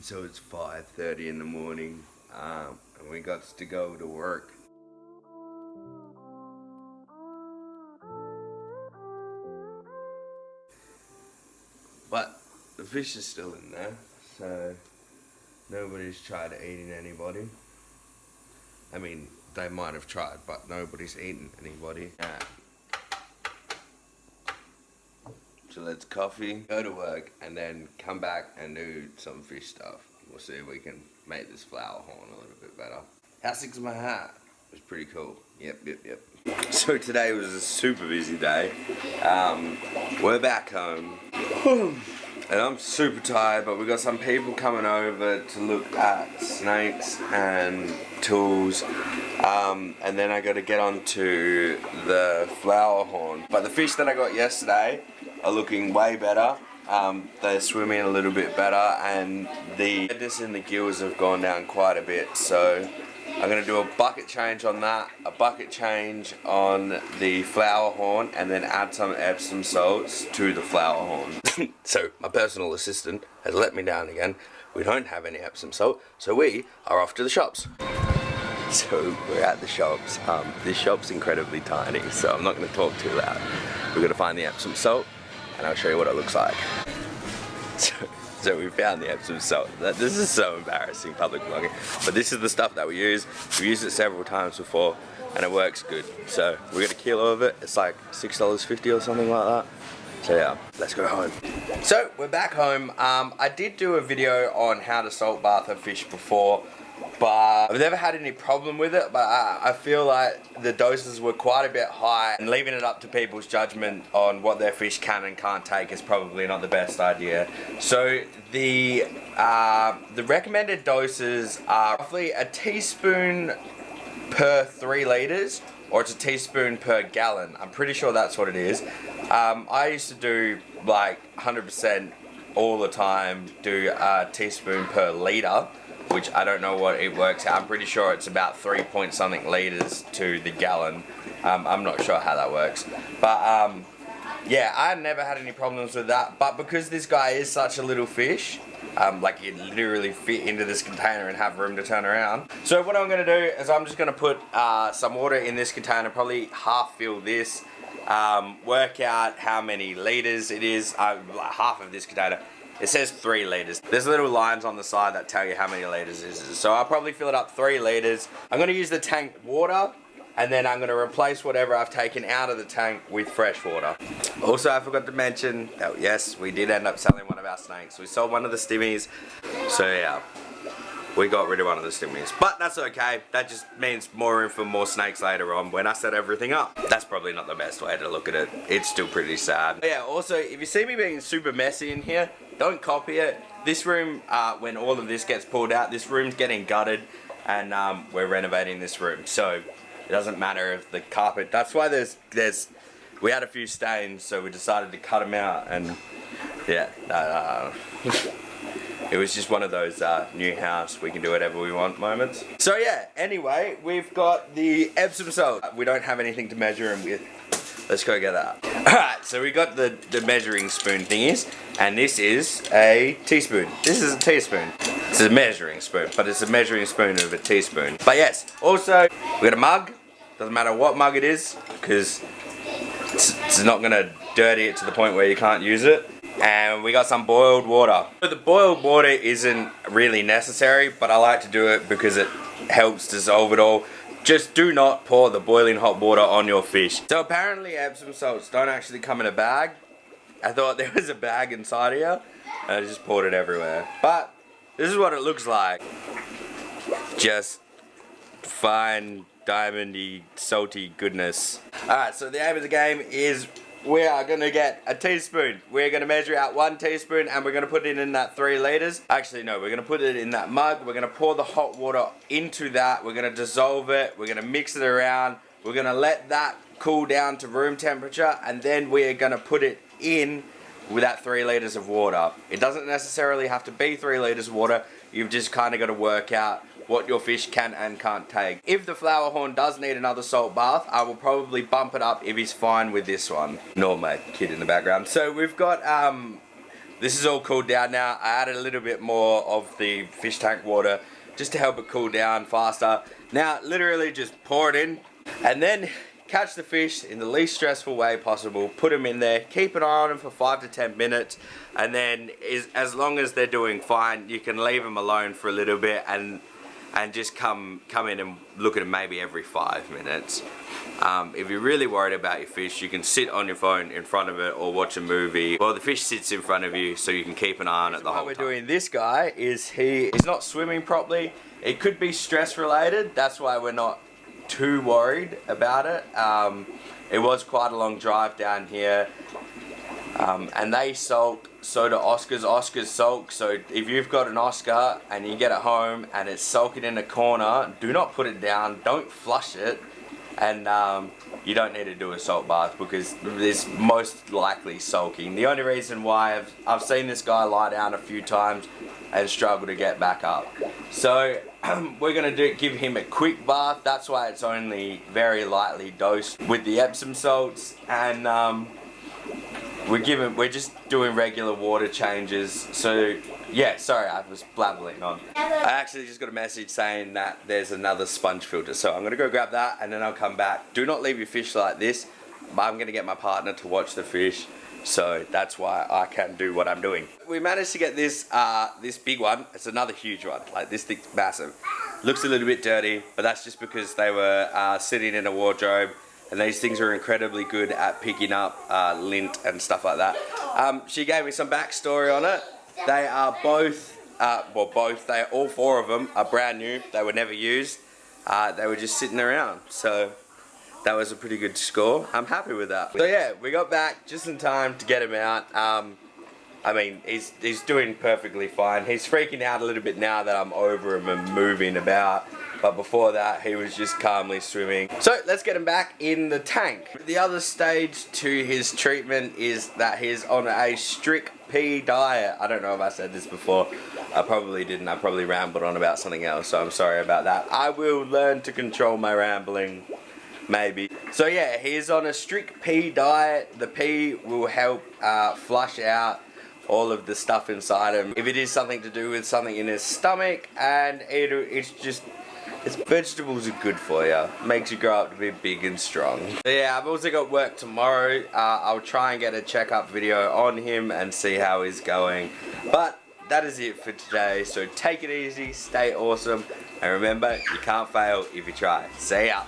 So it's 5:30 in the morning, and we got to go to work. But the fish is still in there, so nobody's tried eating anybody. I mean, they might have tried, but nobody's eaten anybody. So let's coffee, go to work, and then come back and do some fish stuff. We'll see if we can make this flower horn a little bit better. How sick's my hat? It was pretty cool. Yep. So today was a super busy day. We're back home. And I'm super tired, but we've got some people coming over to look at snakes and tools. And then I got to get on to the flower horn. But the fish that I got yesterday are looking way better. They're swimming a little bit better, and the redness in the gills have gone down quite a bit. So I'm going to do a bucket change on that, a bucket change on the flower horn, and then add some Epsom salts to the flower horn. So my personal assistant has let me down again. We don't have any Epsom salt, so we are off to the shops. So we're at the shops. This shop's incredibly tiny, so I'm not going to talk too loud. We're going to find the Epsom salt, and I'll show you what it looks like. So we found the Epsom salt. This is so embarrassing, public vlogging. But this is the stuff that we use. We've used it several times before, and it works good. So we got a kilo of it. It's like $6.50 or something like that. So yeah, let's go home. So we're back home. I did do a video on how to salt bath a fish before, but I've never had any problem with it. But I feel like the doses were quite a bit high, and leaving it up to people's judgment on what their fish can and can't take is probably not the best idea. So the recommended doses are roughly a teaspoon per 3 liters, or it's a teaspoon per gallon. I'm pretty sure that's what it is. I used to do like 100% all the time, do a teaspoon per liter, which I don't know what it works out. I'm pretty sure it's about 3 point something liters to the gallon. I'm not sure how that works. But yeah, I never had any problems with that. But because this guy is such a little fish, like he'd literally fit into this container and have room to turn around. So what I'm going to do is I'm just going to put some water in this container, probably half fill this, work out how many liters it is, like half of this container. It says 3 liters. There's little lines on the side that tell you how many liters it is. So I'll probably fill it up 3 liters. I'm going to use the tank water, and then I'm going to replace whatever I've taken out of the tank with fresh water. Also, I forgot to mention that yes, we did end up selling one of our snakes. We sold one of the stimmies. So yeah, we got rid of one of the stimmies. But that's okay. That just means more room for more snakes later on when I set everything up. That's probably not the best way to look at it. It's still pretty sad. But yeah, also, if you see me being super messy in here, don't copy it. This room, when all of this gets pulled out, this room's getting gutted, and we're renovating this room. So it doesn't matter if the carpet, that's why we had a few stains, so we decided to cut them out, and yeah, it was just one of those new house, we can do whatever we want moments. So yeah, anyway, we've got the Epsom salt. We don't have anything to measure them with. Let's go get that. Alright, so we got the measuring spoon thingies, and this is a teaspoon. This is a teaspoon. It's a measuring spoon, but it's a measuring spoon of a teaspoon. But yes, also, we got a mug. Doesn't matter what mug it is, because it's not gonna dirty it to the point where you can't use it. And we got some boiled water. So the boiled water isn't really necessary, but I like to do it because it helps dissolve it all. Just do not pour the boiling hot water on your fish. So apparently Epsom salts don't actually come in a bag. I thought there was a bag inside here, and I just poured it everywhere. But this is what it looks like. Just fine, diamondy, salty goodness. Alright, so the aim of the game is we are going to get a teaspoon. We're going to measure out 1 teaspoon, and we're going to put it in that 3 liters. Actually, no, we're going to put it in that mug. We're going to pour the hot water into that. We're going to dissolve it. We're going to mix it around. We're going to let that cool down to room temperature, and then we're going to put it in with that 3 liters of water. It doesn't necessarily have to be 3 liters of water. You've just kind of got to work out what your fish can and can't take. If the flower horn does need another salt bath, I will probably bump it up if he's fine with this one. Nor my kid in the background. So we've got this is all cooled down now. I added a little bit more of the fish tank water just to help it cool down faster. Now literally just pour it in and then catch the fish in the least stressful way possible. Put them in there, keep an eye on them for 5 to 10 minutes, and then as long as they're doing fine, you can leave them alone for a little bit and just come in and look at them maybe every 5 minutes. If you're really worried about your fish, you can sit on your phone in front of it or watch a movie. Well, the fish sits in front of you, so you can keep an eye on it the whole time. What we're doing this guy is he is not swimming properly. It could be stress related. That's why we're not too worried about it. It was quite a long drive down here, and they sulk, so do Oscars. Oscars sulk, so if you've got an Oscar and you get it home and it's sulking in a corner, do not put it down, don't flush it, and you don't need to do a salt bath because there's most likely sulking. The only reason why I've seen this guy lie down a few times and struggle to get back up. So we're gonna give him a quick bath. That's why it's only very lightly dosed with the Epsom salts, and we're just doing regular water changes. So yeah, sorry, I was blabbling on. I actually just got a message saying that there's another sponge filter, so I'm gonna go grab that and then I'll come back. Do not leave your fish like this. I'm gonna get my partner to watch the fish, so that's why I can do what I'm doing. We managed to get this this big one. It's another huge one. Like, this thing's massive. Looks a little bit dirty, but that's just because they were sitting in a wardrobe, and these things are incredibly good at picking up lint and stuff like that. She gave me some backstory on it. They are both, all 4 of them are brand new. They were never used. They were just sitting around. So that was a pretty good score. I'm happy with that. So yeah, we got back just in time to get him out. I mean, he's doing perfectly fine. He's freaking out a little bit now that I'm over him and moving about. But before that, he was just calmly swimming. So let's get him back in the tank. The other stage to his treatment is that he's on a strict pea diet. I don't know if I said this before. I probably didn't. I probably rambled on about something else, so I'm sorry about that. I will learn to control my rambling, maybe. So yeah, he's on a strict pea diet. The pea will help flush out all of the stuff inside him. If it is something to do with something in his stomach, and vegetables are good for you. Makes you grow up to be big and strong. So yeah, I've also got work tomorrow. I'll try and get a checkup video on him and see how he's going. But that is it for today. So take it easy, stay awesome, and remember, you can't fail if you try. See ya.